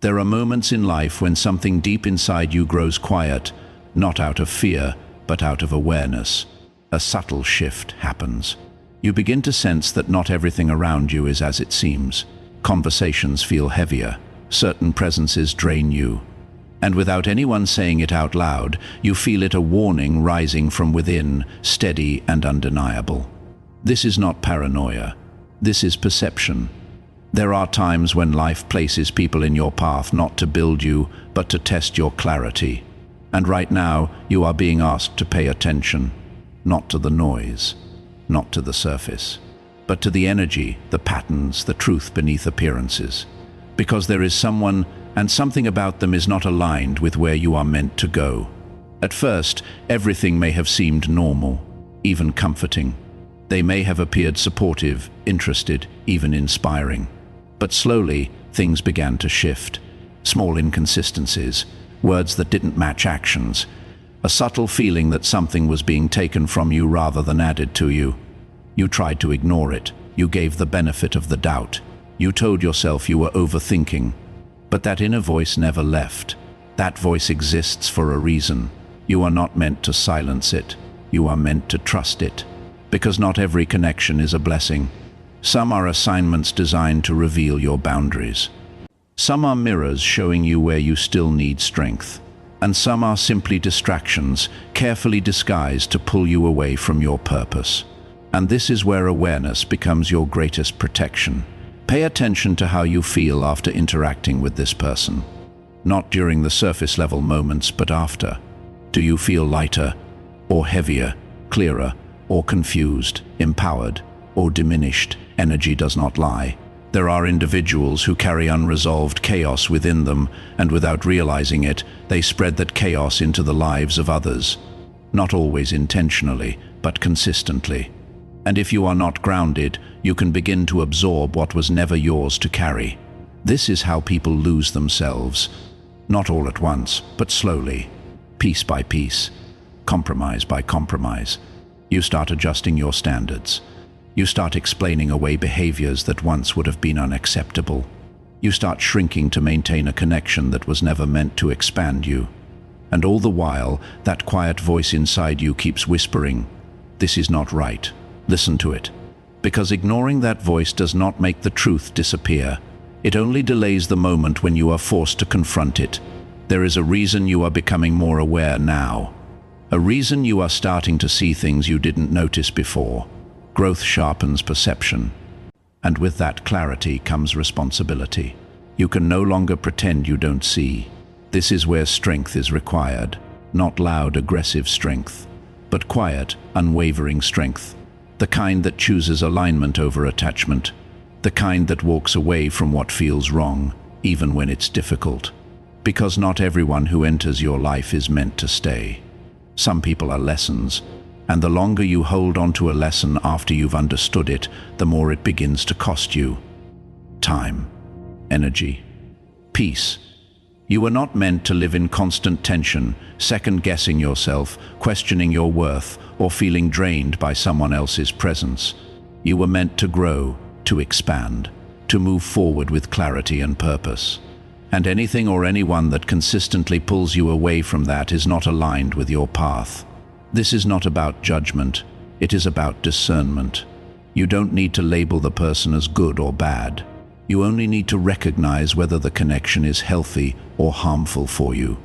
There are moments in life when something deep inside you grows quiet, not out of fear, but out of awareness. A subtle shift happens. You begin to sense that not everything around you is as it seems. Conversations feel heavier. Certain presences drain you. And without anyone saying it out loud, you feel it, a warning rising from within, steady and undeniable. This is not paranoia. This is perception. There are times when life places people in your path not to build you, but to test your clarity. And right now, you are being asked to pay attention, not to the noise, not to the surface, but to the energy, the patterns, the truth beneath appearances. Because there is someone and something about them is not aligned with where you are meant to go. At first, everything may have seemed normal, even comforting. They may have appeared supportive, interested, even inspiring. But slowly, things began to shift. Small inconsistencies, words that didn't match actions, a subtle feeling that something was being taken from you rather than added to you. You tried to ignore it. You gave the benefit of the doubt. You told yourself you were overthinking. But that inner voice never left. That voice exists for a reason. You are not meant to silence it. You are meant to trust it. Because not every connection is a blessing. Some are assignments designed to reveal your boundaries. Some are mirrors showing you where you still need strength. And some are simply distractions, carefully disguised to pull you away from your purpose. And this is where awareness becomes your greatest protection. Pay attention to how you feel after interacting with this person. Not during the surface level moments, but after. Do you feel lighter, or heavier, clearer, or confused, empowered, or diminished? Energy does not lie. There are individuals who carry unresolved chaos within them, and without realizing it, they spread that chaos into the lives of others. Not always intentionally, but consistently. And if you are not grounded, you can begin to absorb what was never yours to carry. This is how people lose themselves. Not all at once, but slowly, piece by piece, compromise by compromise. You start adjusting your standards. You start explaining away behaviors that once would have been unacceptable. You start shrinking to maintain a connection that was never meant to expand you. And all the while, that quiet voice inside you keeps whispering, "This is not right. Listen to it." Because ignoring that voice does not make the truth disappear. It only delays the moment when you are forced to confront it. There is a reason you are becoming more aware now. A reason you are starting to see things you didn't notice before. Growth sharpens perception. And with that clarity comes responsibility. You can no longer pretend you don't see. This is where strength is required. Not loud, aggressive strength, but quiet, unwavering strength. The kind that chooses alignment over attachment. The kind that walks away from what feels wrong, even when it's difficult. Because not everyone who enters your life is meant to stay. Some people are lessons, and the longer you hold on to a lesson after you've understood it, the more it begins to cost you. Time, energy, peace. You were not meant to live in constant tension, second-guessing yourself, questioning your worth, or feeling drained by someone else's presence. You were meant to grow, to expand, to move forward with clarity and purpose. And anything or anyone that consistently pulls you away from that is not aligned with your path. This is not about judgment, it is about discernment. You don't need to label the person as good or bad. You only need to recognize whether the connection is healthy or harmful for you.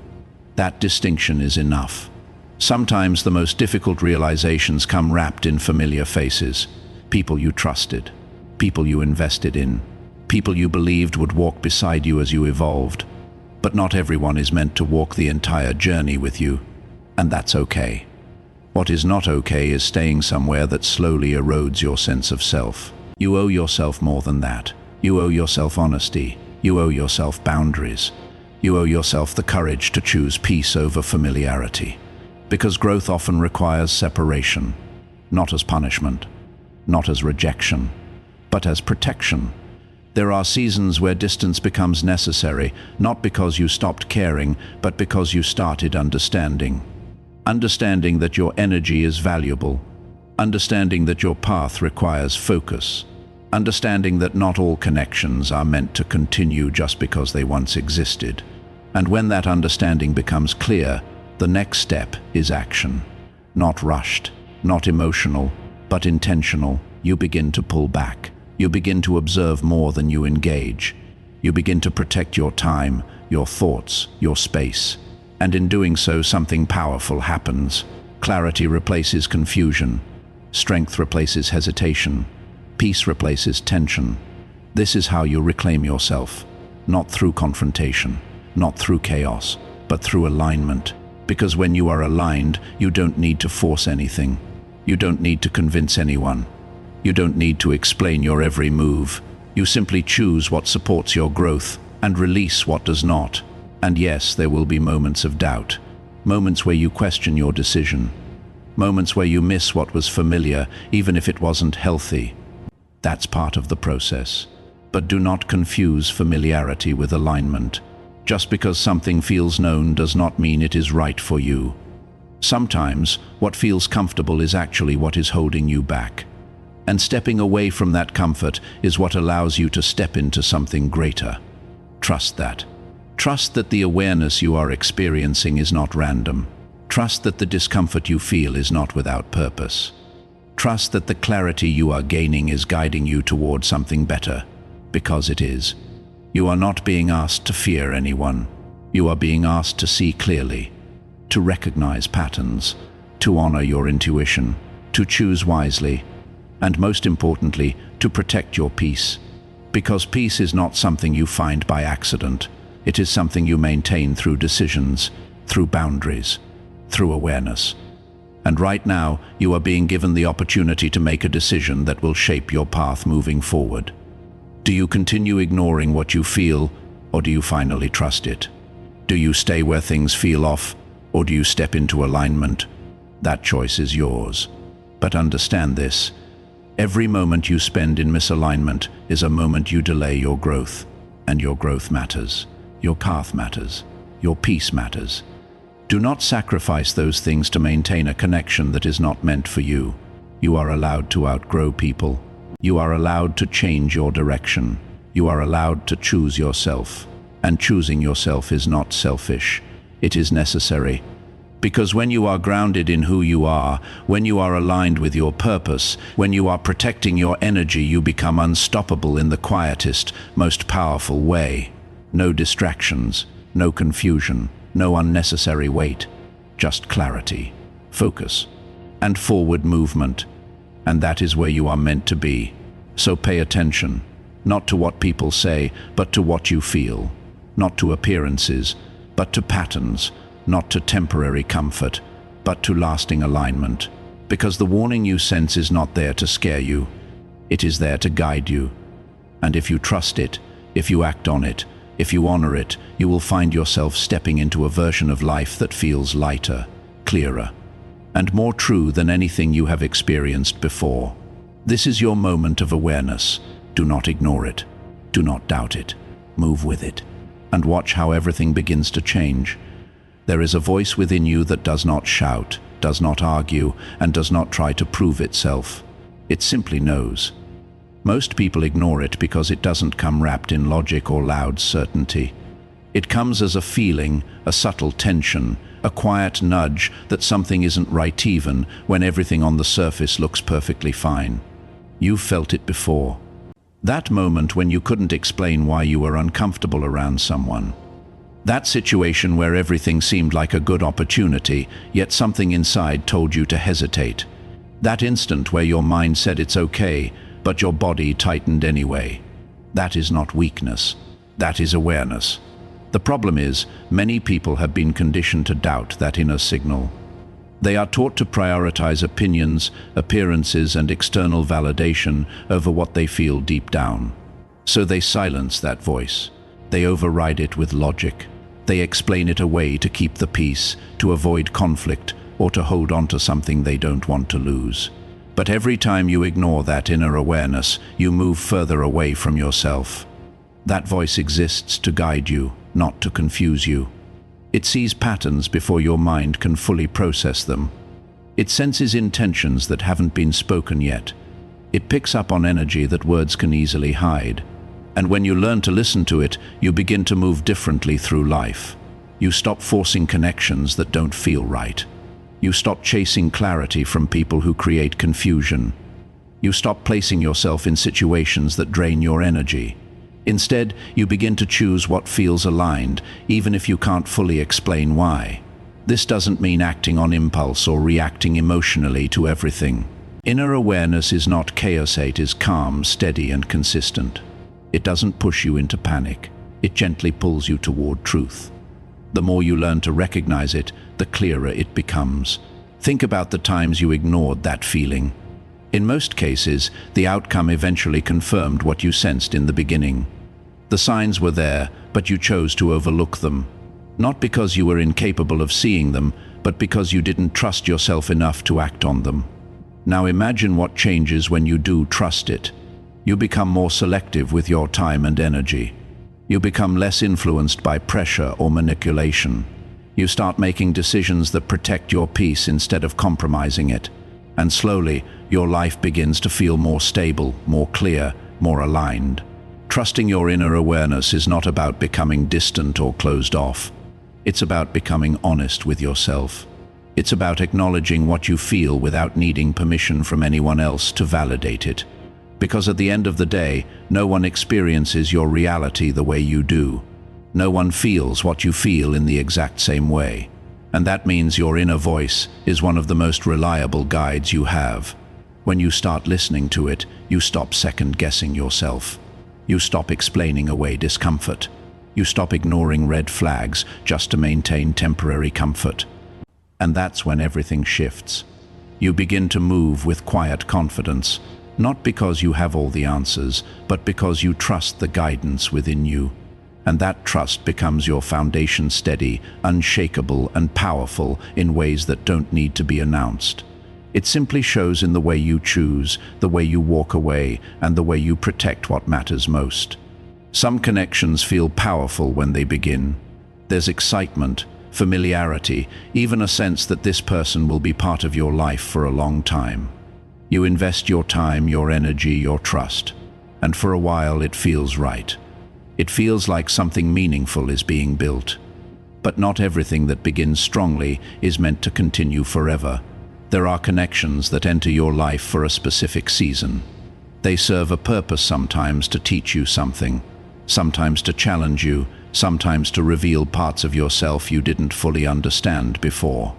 That distinction is enough. Sometimes the most difficult realizations come wrapped in familiar faces. People you trusted, people you invested in, people you believed would walk beside you as you evolved. But not everyone is meant to walk the entire journey with you, and that's okay. What is not okay is staying somewhere that slowly erodes your sense of self. You owe yourself more than that. You owe yourself honesty. You owe yourself boundaries. You owe yourself the courage to choose peace over familiarity. Because growth often requires separation, not as punishment, not as rejection, but as protection. There are seasons where distance becomes necessary, not because you stopped caring, but because you started understanding. Understanding that your energy is valuable. Understanding that your path requires focus. understanding that not all connections are meant to continue just because they once existed. And when that understanding becomes clear, the next step is action. Not rushed, not emotional, but intentional. You begin to pull back. You begin to observe more than you engage. You begin to protect your time, your thoughts, your space. And in doing so, something powerful happens. Clarity replaces confusion. Strength replaces hesitation. Peace replaces tension. This is how you reclaim yourself. Not through confrontation, not through chaos, but through alignment. Because when you are aligned, you don't need to force anything. You don't need to convince anyone. You don't need to explain your every move. You simply choose what supports your growth and release what does not. And yes, there will be moments of doubt. Moments where you question your decision. Moments where you miss what was familiar, even if it wasn't healthy. That's part of the process. But do not confuse familiarity with alignment. Just because something feels known does not mean it is right for you. Sometimes, what feels comfortable is actually what is holding you back. And stepping away from that comfort is what allows you to step into something greater. Trust that. Trust that the awareness you are experiencing is not random. Trust that the discomfort you feel is not without purpose. Trust that the clarity you are gaining is guiding you toward something better, because it is. You are not being asked to fear anyone. You are being asked to see clearly, to recognize patterns, to honor your intuition, to choose wisely, and most importantly, to protect your peace. Because peace is not something you find by accident. It is something you maintain through decisions, through boundaries, through awareness. And right now, you are being given the opportunity to make a decision that will shape your path moving forward. Do you continue ignoring what you feel, or do you finally trust it? Do you stay where things feel off, or do you step into alignment? That choice is yours. But understand this: every moment you spend in misalignment is a moment you delay your growth. And your growth matters. Your path matters. Your peace matters. Do not sacrifice those things to maintain a connection that is not meant for you. You are allowed to outgrow people. You are allowed to change your direction. You are allowed to choose yourself. And choosing yourself is not selfish. It is necessary. Because when you are grounded in who you are, when you are aligned with your purpose, when you are protecting your energy, you become unstoppable in the quietest, most powerful way. No distractions, no confusion, no unnecessary weight, just clarity, focus, and forward movement. And that is where you are meant to be. So pay attention, not to what people say, but to what you feel. Not to appearances, but to patterns. Not to temporary comfort, but to lasting alignment. Because the warning you sense is not there to scare you. It is there to guide you. And if you trust it, if you act on it, if you honor it, you will find yourself stepping into a version of life that feels lighter, clearer, and more true than anything you have experienced before. This is your moment of awareness. Do not ignore it. Do not doubt it. Move with it. And watch how everything begins to change. There is a voice within you that does not shout, does not argue, and does not try to prove itself. It simply knows. Most people ignore it because it doesn't come wrapped in logic or loud certainty. It comes as a feeling, a subtle tension, a quiet nudge that something isn't right even when everything on the surface looks perfectly fine. You've felt it before. That moment when you couldn't explain why you were uncomfortable around someone. That situation where everything seemed like a good opportunity, yet something inside told you to hesitate. That instant where your mind said it's okay, but your body tightened anyway. That is not weakness. That is awareness. The problem is, many people have been conditioned to doubt that inner signal. They are taught to prioritize opinions, appearances, and external validation over what they feel deep down. So they silence that voice. They override it with logic. They explain it away to keep the peace, to avoid conflict, or to hold on to something they don't want to lose. But every time you ignore that inner awareness, you move further away from yourself. That voice exists to guide you, not to confuse you. It sees patterns before your mind can fully process them. It senses intentions that haven't been spoken yet. It picks up on energy that words can easily hide. And when you learn to listen to it, you begin to move differently through life. You stop forcing connections that don't feel right. You stop chasing clarity from people who create confusion. You stop placing yourself in situations that drain your energy. Instead, you begin to choose what feels aligned, even if you can't fully explain why. This doesn't mean acting on impulse or reacting emotionally to everything. Inner awareness is not chaos, it is calm, steady, and consistent. It doesn't push you into panic. It gently pulls you toward truth. The more you learn to recognize it, the clearer it becomes. Think about the times you ignored that feeling. In most cases, the outcome eventually confirmed what you sensed in the beginning. The signs were there, but you chose to overlook them. Not because you were incapable of seeing them, but because you didn't trust yourself enough to act on them. Now imagine what changes when you do trust it. You become more selective with your time and energy. You become less influenced by pressure or manipulation. You start making decisions that protect your peace instead of compromising it. And slowly, your life begins to feel more stable, more clear, more aligned. Trusting your inner awareness is not about becoming distant or closed off. It's about becoming honest with yourself. It's about acknowledging what you feel without needing permission from anyone else to validate it. Because at the end of the day, no one experiences your reality the way you do. No one feels what you feel in the exact same way. And that means your inner voice is one of the most reliable guides you have. When you start listening to it, you stop second-guessing yourself. You stop explaining away discomfort. You stop ignoring red flags just to maintain temporary comfort. And that's when everything shifts. You begin to move with quiet confidence, not because you have all the answers, but because you trust the guidance within you. And that trust becomes your foundation, steady, unshakable, and powerful in ways that don't need to be announced. It simply shows in the way you choose, the way you walk away, and the way you protect what matters most. Some connections feel powerful when they begin. There's excitement, familiarity, even a sense that this person will be part of your life for a long time. You invest your time, your energy, your trust, and for a while it feels right. It feels like something meaningful is being built. But not everything that begins strongly is meant to continue forever. There are connections that enter your life for a specific season. They serve a purpose, sometimes to teach you something, sometimes to challenge you, sometimes to reveal parts of yourself you didn't fully understand before.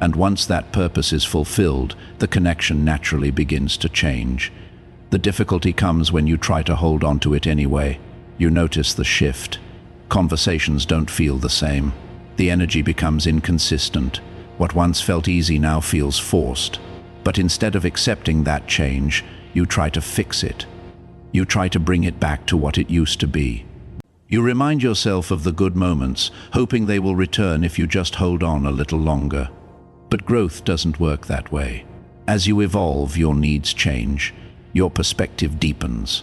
And once that purpose is fulfilled, the connection naturally begins to change. The difficulty comes when you try to hold on to it anyway. You notice the shift. Conversations don't feel the same. The energy becomes inconsistent. What once felt easy now feels forced. But instead of accepting that change, you try to fix it. You try to bring it back to what it used to be. You remind yourself of the good moments, hoping they will return if you just hold on a little longer. But growth doesn't work that way. As you evolve, your needs change. Your perspective deepens.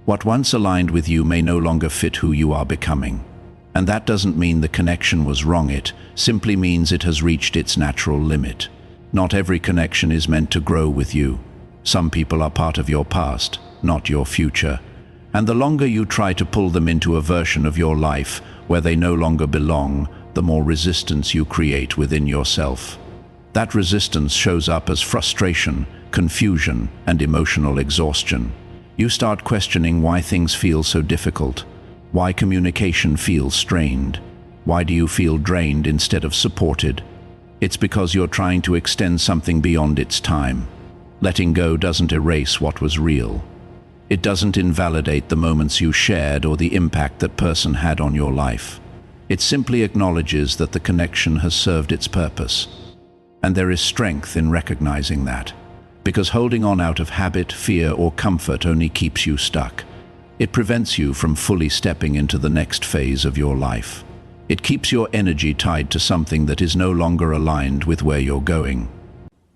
What once aligned with you may no longer fit who you are becoming. And that doesn't mean the connection was wrong, it simply means it has reached its natural limit. Not every connection is meant to grow with you. Some people are part of your past, not your future. And the longer you try to pull them into a version of your life where they no longer belong, the more resistance you create within yourself. That resistance shows up as frustration, confusion, and emotional exhaustion. You start questioning why things feel so difficult, why communication feels strained, why do you feel drained instead of supported? It's because you're trying to extend something beyond its time. Letting go doesn't erase what was real. It doesn't invalidate the moments you shared or the impact that person had on your life. It simply acknowledges that the connection has served its purpose. And there is strength in recognizing that, because holding on out of habit, fear, or comfort only keeps you stuck. It prevents you from fully stepping into the next phase of your life. It keeps your energy tied to something that is no longer aligned with where you're going.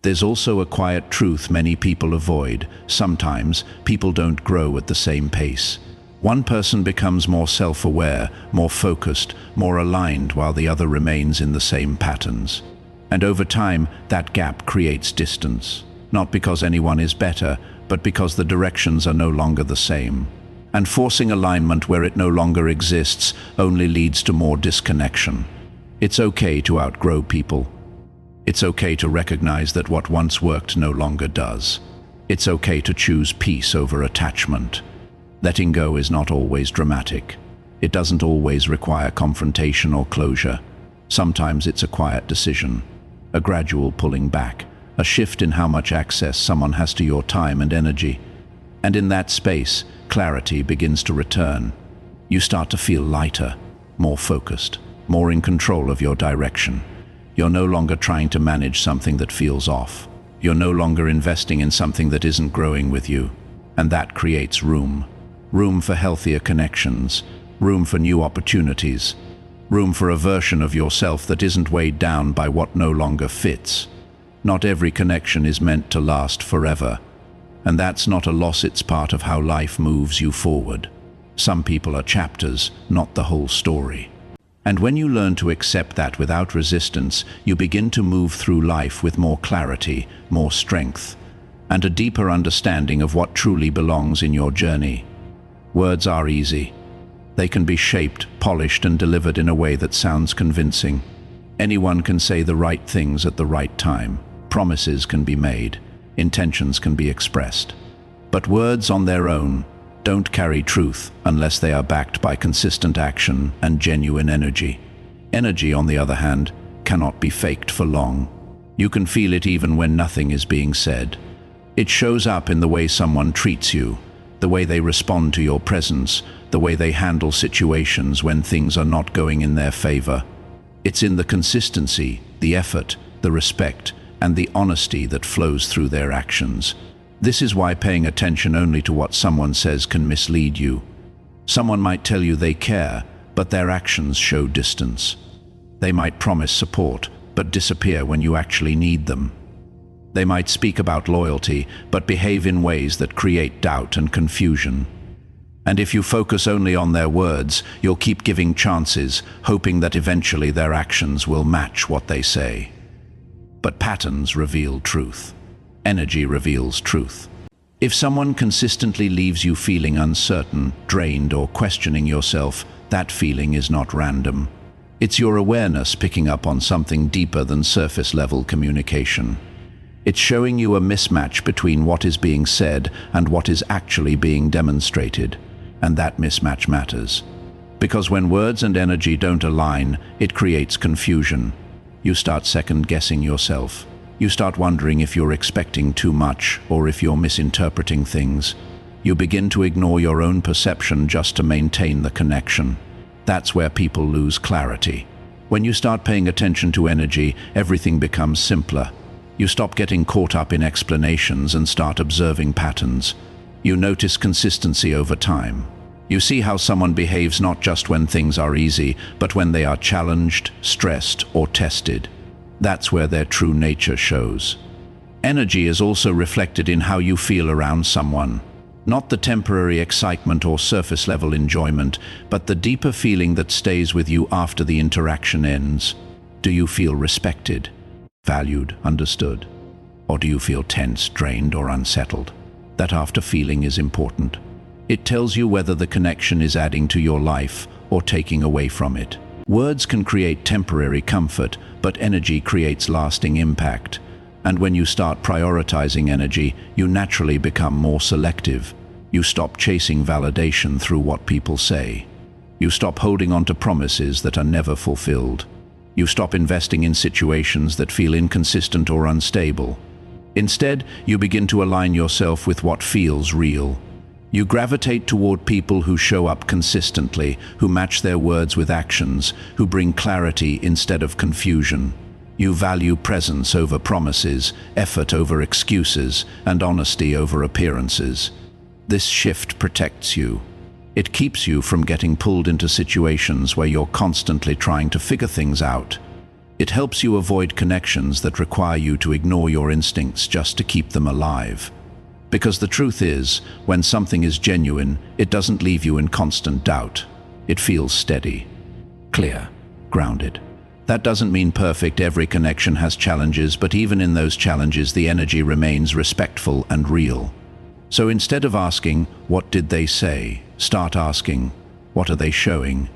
There's also a quiet truth many people avoid. Sometimes people don't grow at the same pace. One person becomes more self-aware, more focused, more aligned, while the other remains in the same patterns. And over time, that gap creates distance. Not because anyone is better, but because the directions are no longer the same. And forcing alignment where it no longer exists only leads to more disconnection. It's okay to outgrow people. It's okay to recognize that what once worked no longer does. It's okay to choose peace over attachment. Letting go is not always dramatic. It doesn't always require confrontation or closure. Sometimes it's a quiet decision, a gradual pulling back, a shift in how much access someone has to your time and energy. And in that space, clarity begins to return. You start to feel lighter, more focused, more in control of your direction. You're no longer trying to manage something that feels off. You're no longer investing in something that isn't growing with you. And that creates room. Room for healthier connections, room for new opportunities, room for a version of yourself that isn't weighed down by what no longer fits. Not every connection is meant to last forever. And that's not a loss, it's part of how life moves you forward. Some people are chapters, not the whole story. And when you learn to accept that without resistance, you begin to move through life with more clarity, more strength, and a deeper understanding of what truly belongs in your journey. Words are easy. They can be shaped, polished, and delivered in a way that sounds convincing. Anyone can say the right things at the right time. Promises can be made. Intentions can be expressed. But words on their own don't carry truth unless they are backed by consistent action and genuine energy. Energy, on the other hand, cannot be faked for long. You can feel it even when nothing is being said. It shows up in the way someone treats you, the way they respond to your presence, the way they handle situations when things are not going in their favor. It's in the consistency, the effort, the respect, and the honesty that flows through their actions. This is why paying attention only to what someone says can mislead you. Someone might tell you they care, but their actions show distance. They might promise support, but disappear when you actually need them. They might speak about loyalty, but behave in ways that create doubt and confusion. And if you focus only on their words, you'll keep giving chances, hoping that eventually their actions will match what they say. But patterns reveal truth. Energy reveals truth. If someone consistently leaves you feeling uncertain, drained, or questioning yourself, that feeling is not random. It's your awareness picking up on something deeper than surface-level communication. It's showing you a mismatch between what is being said and what is actually being demonstrated. And that mismatch matters. Because when words and energy don't align, it creates confusion. You start second-guessing yourself. You start wondering if you're expecting too much or if you're misinterpreting things. You begin to ignore your own perception just to maintain the connection. That's where people lose clarity. When you start paying attention to energy, everything becomes simpler. You stop getting caught up in explanations and start observing patterns. You notice consistency over time. You see how someone behaves not just when things are easy, but when they are challenged, stressed, or tested. That's where their true nature shows. Energy is also reflected in how you feel around someone. Not the temporary excitement or surface-level enjoyment, but the deeper feeling that stays with you after the interaction ends. Do you feel respected, valued, understood? Or do you feel tense, drained, or unsettled? That after feeling is important. It tells you whether the connection is adding to your life or taking away from it. Words can create temporary comfort, but energy creates lasting impact. And when you start prioritizing energy, you naturally become more selective. You stop chasing validation through what people say. You stop holding on to promises that are never fulfilled. You stop investing in situations that feel inconsistent or unstable. Instead, you begin to align yourself with what feels real. You gravitate toward people who show up consistently, who match their words with actions, who bring clarity instead of confusion. You value presence over promises, effort over excuses, and honesty over appearances. This shift protects you. It keeps you from getting pulled into situations where you're constantly trying to figure things out. It helps you avoid connections that require you to ignore your instincts just to keep them alive. Because the truth is, when something is genuine, it doesn't leave you in constant doubt. It feels steady, clear, grounded. That doesn't mean perfect. Every connection has challenges, but even in those challenges, the energy remains respectful and real. So instead of asking, "What did they say?" start asking, "What are they showing?"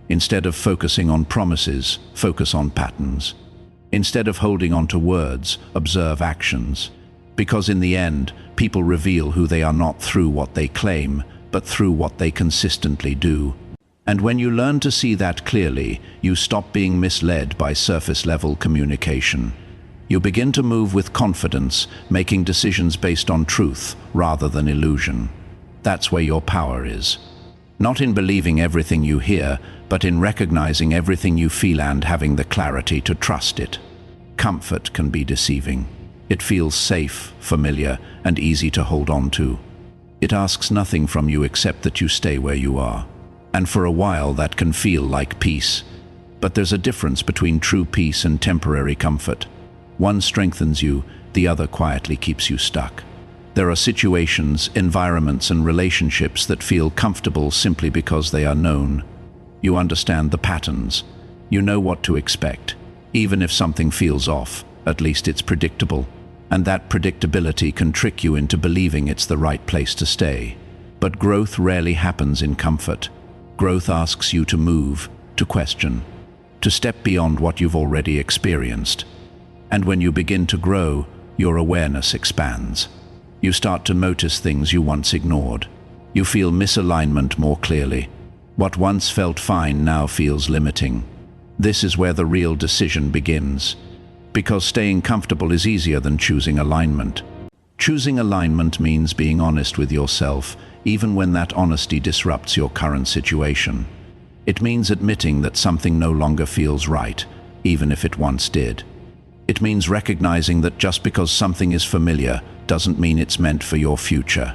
Instead of focusing on promises, focus on patterns. Instead of holding on to words, observe actions. Because in the end, people reveal who they are not through what they claim, but through what they consistently do. And when you learn to see that clearly, you stop being misled by surface-level communication. You begin to move with confidence, making decisions based on truth rather than illusion. That's where your power is. Not in believing everything you hear, but in recognizing everything you feel and having the clarity to trust it. Comfort can be deceiving. It feels safe, familiar, and easy to hold on to. It asks nothing from you except that you stay where you are. And for a while that can feel like peace. But there's a difference between true peace and temporary comfort. One strengthens you, the other quietly keeps you stuck. There are situations, environments, and relationships that feel comfortable simply because they are known. You understand the patterns. You know what to expect. Even if something feels off, at least it's predictable. And that predictability can trick you into believing it's the right place to stay. But growth rarely happens in comfort. Growth asks you to move, to question, to step beyond what you've already experienced. And when you begin to grow, your awareness expands. You start to notice things you once ignored. You feel misalignment more clearly. What once felt fine now feels limiting. This is where the real decision begins. Because staying comfortable is easier than choosing alignment. Choosing alignment means being honest with yourself, even when that honesty disrupts your current situation. It means admitting that something no longer feels right, even if it once did. It means recognizing that just because something is familiar doesn't mean it's meant for your future.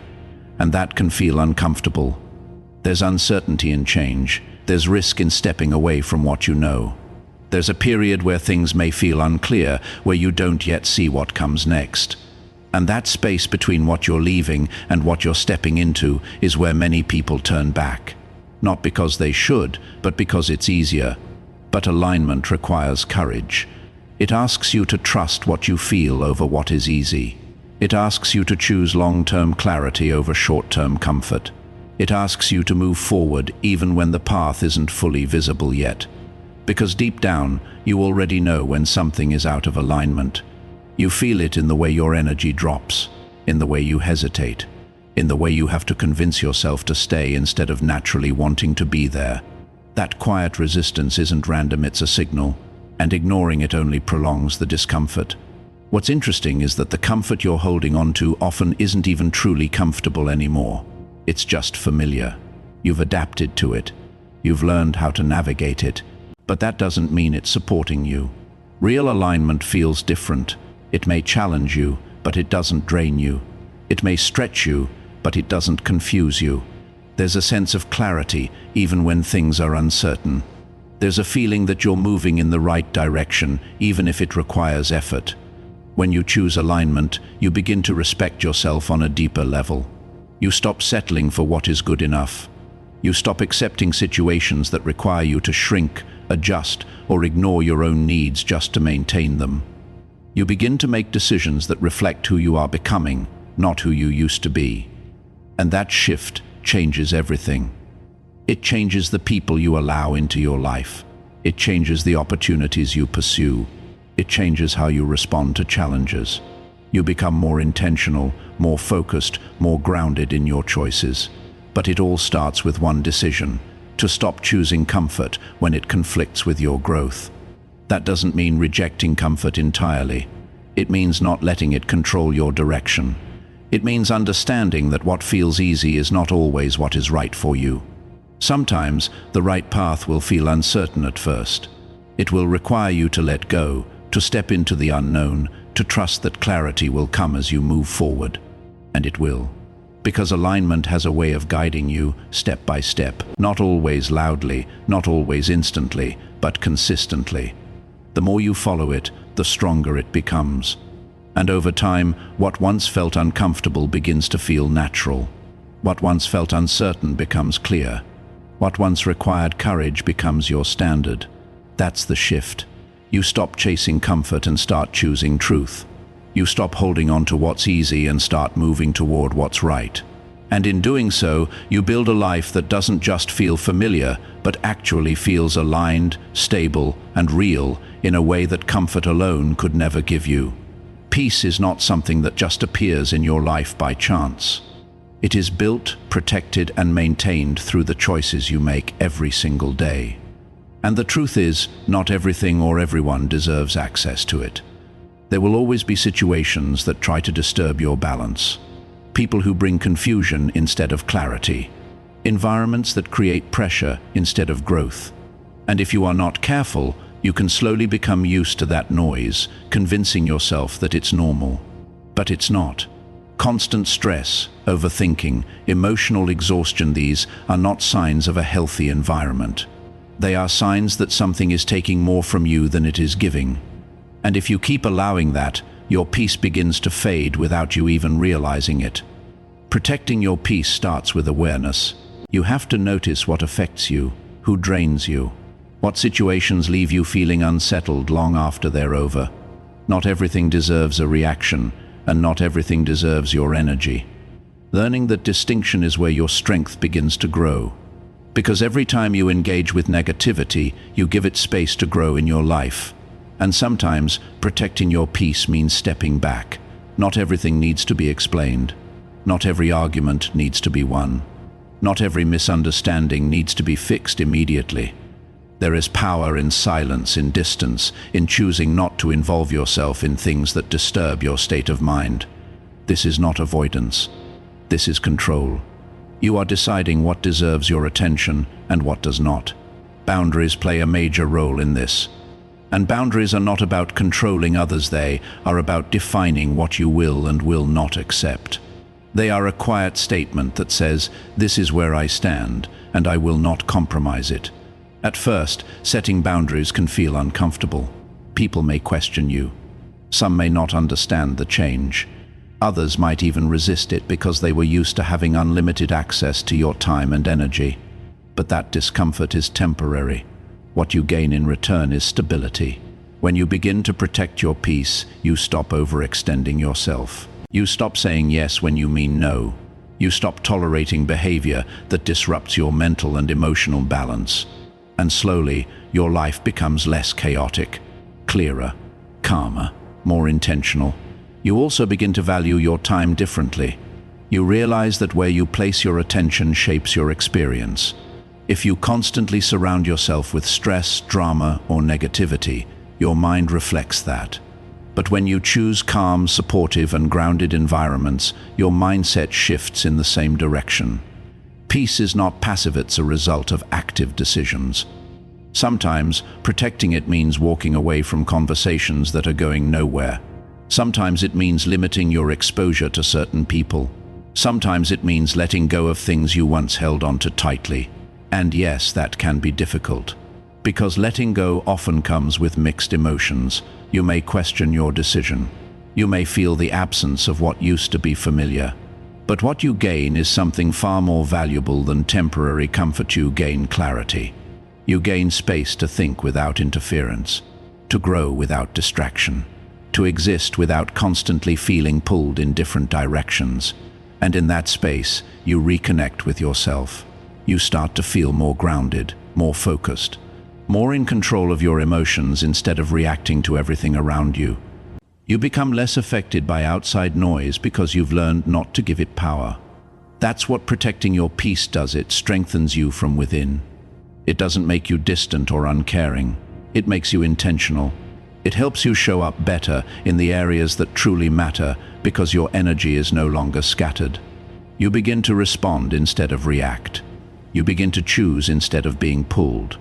And that can feel uncomfortable. There's uncertainty in change. There's risk in stepping away from what you know. There's a period where things may feel unclear, where you don't yet see what comes next. And that space between what you're leaving and what you're stepping into is where many people turn back. Not because they should, but because it's easier. But alignment requires courage. It asks you to trust what you feel over what is easy. It asks you to choose long-term clarity over short-term comfort. It asks you to move forward even when the path isn't fully visible yet. Because deep down, you already know when something is out of alignment. You feel it in the way your energy drops, in the way you hesitate, in the way you have to convince yourself to stay instead of naturally wanting to be there. That quiet resistance isn't random, it's a signal, and ignoring it only prolongs the discomfort. What's interesting is that the comfort you're holding on to often isn't even truly comfortable anymore. It's just familiar. You've adapted to it. You've learned how to navigate it. But that doesn't mean it's supporting you. Real alignment feels different. It may challenge you, but it doesn't drain you. It may stretch you, but it doesn't confuse you. There's a sense of clarity, even when things are uncertain. There's a feeling that you're moving in the right direction, even if it requires effort. When you choose alignment, you begin to respect yourself on a deeper level. You stop settling for what is good enough. You stop accepting situations that require you to shrink, adjust, or ignore your own needs just to maintain them. You begin to make decisions that reflect who you are becoming, not who you used to be. And that shift changes everything. It changes the people you allow into your life. It changes the opportunities you pursue. It changes how you respond to challenges. You become more intentional, more focused, more grounded in your choices. But it all starts with one decision: to stop choosing comfort when it conflicts with your growth. That doesn't mean rejecting comfort entirely. It means not letting it control your direction. It means understanding that what feels easy is not always what is right for you. Sometimes the right path will feel uncertain at first. It will require you to let go, to step into the unknown, to trust that clarity will come as you move forward. And it will. Because alignment has a way of guiding you step by step, not always loudly, not always instantly, but consistently. The more you follow it, the stronger it becomes. And over time, what once felt uncomfortable begins to feel natural. What once felt uncertain becomes clear. What once required courage becomes your standard. That's the shift. You stop chasing comfort and start choosing truth. You stop holding on to what's easy and start moving toward what's right. And in doing so, you build a life that doesn't just feel familiar, but actually feels aligned, stable, and real in a way that comfort alone could never give you. Peace is not something that just appears in your life by chance. It is built, protected, and maintained through the choices you make every single day. And the truth is, not everything or everyone deserves access to it. There will always be situations that try to disturb your balance. People who bring confusion instead of clarity. Environments that create pressure instead of growth. And if you are not careful, you can slowly become used to that noise, convincing yourself that it's normal. But it's not. Constant stress, overthinking, emotional exhaustion, these are not signs of a healthy environment. They are signs that something is taking more from you than it is giving. And if you keep allowing that, your peace begins to fade without you even realizing it. Protecting your peace starts with awareness. You have to notice what affects you, who drains you, what situations leave you feeling unsettled long after they're over. Not everything deserves a reaction, and not everything deserves your energy. Learning that distinction is where your strength begins to grow. Because every time you engage with negativity, you give it space to grow in your life. And sometimes, protecting your peace means stepping back. Not everything needs to be explained. Not every argument needs to be won. Not every misunderstanding needs to be fixed immediately. There is power in silence, in distance, in choosing not to involve yourself in things that disturb your state of mind. This is not avoidance. This is control. You are deciding what deserves your attention and what does not. Boundaries play a major role in this. And boundaries are not about controlling others, they are about defining what you will and will not accept. They are a quiet statement that says, this is where I stand, and I will not compromise it. At first, setting boundaries can feel uncomfortable. People may question you. Some may not understand the change. Others might even resist it because they were used to having unlimited access to your time and energy. But that discomfort is temporary. What you gain in return is stability. When you begin to protect your peace, you stop overextending yourself. You stop saying yes when you mean no. You stop tolerating behavior that disrupts your mental and emotional balance. And slowly, your life becomes less chaotic, clearer, calmer, more intentional. You also begin to value your time differently. You realize that where you place your attention shapes your experience. If you constantly surround yourself with stress, drama, or negativity, your mind reflects that. But when you choose calm, supportive, and grounded environments, your mindset shifts in the same direction. Peace is not passive, it's a result of active decisions. Sometimes, protecting it means walking away from conversations that are going nowhere. Sometimes it means limiting your exposure to certain people. Sometimes it means letting go of things you once held onto tightly. And yes, that can be difficult. Because letting go often comes with mixed emotions. You may question your decision. You may feel the absence of what used to be familiar. But what you gain is something far more valuable than temporary comfort. You gain clarity. You gain space to think without interference, to grow without distraction, to exist without constantly feeling pulled in different directions. And in that space, you reconnect with yourself. You start to feel more grounded, more focused, more in control of your emotions instead of reacting to everything around you. You become less affected by outside noise because you've learned not to give it power. That's what protecting your peace does. It strengthens you from within. It doesn't make you distant or uncaring. It makes you intentional. It helps you show up better in the areas that truly matter because your energy is no longer scattered. You begin to respond instead of react. You begin to choose instead of being pulled.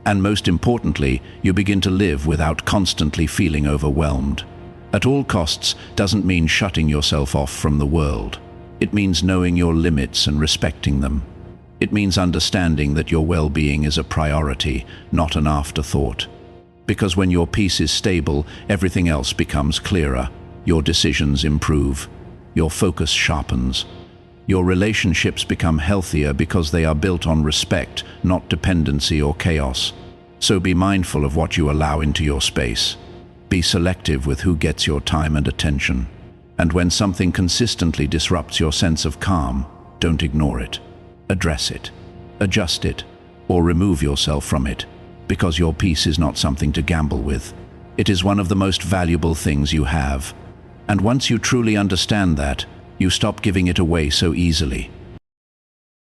And most importantly, you begin to live without constantly feeling overwhelmed. At all costs doesn't mean shutting yourself off from the world. It means knowing your limits and respecting them. It means understanding that your well-being is a priority, not an afterthought. Because when your peace is stable, everything else becomes clearer. Your decisions improve. Your focus sharpens. Your relationships become healthier because they are built on respect, not dependency or chaos. So be mindful of what you allow into your space. Be selective with who gets your time and attention. And when something consistently disrupts your sense of calm, don't ignore it. Address it, adjust it, or remove yourself from it, because your peace is not something to gamble with. It is one of the most valuable things you have. And once you truly understand that, you stop giving it away so easily.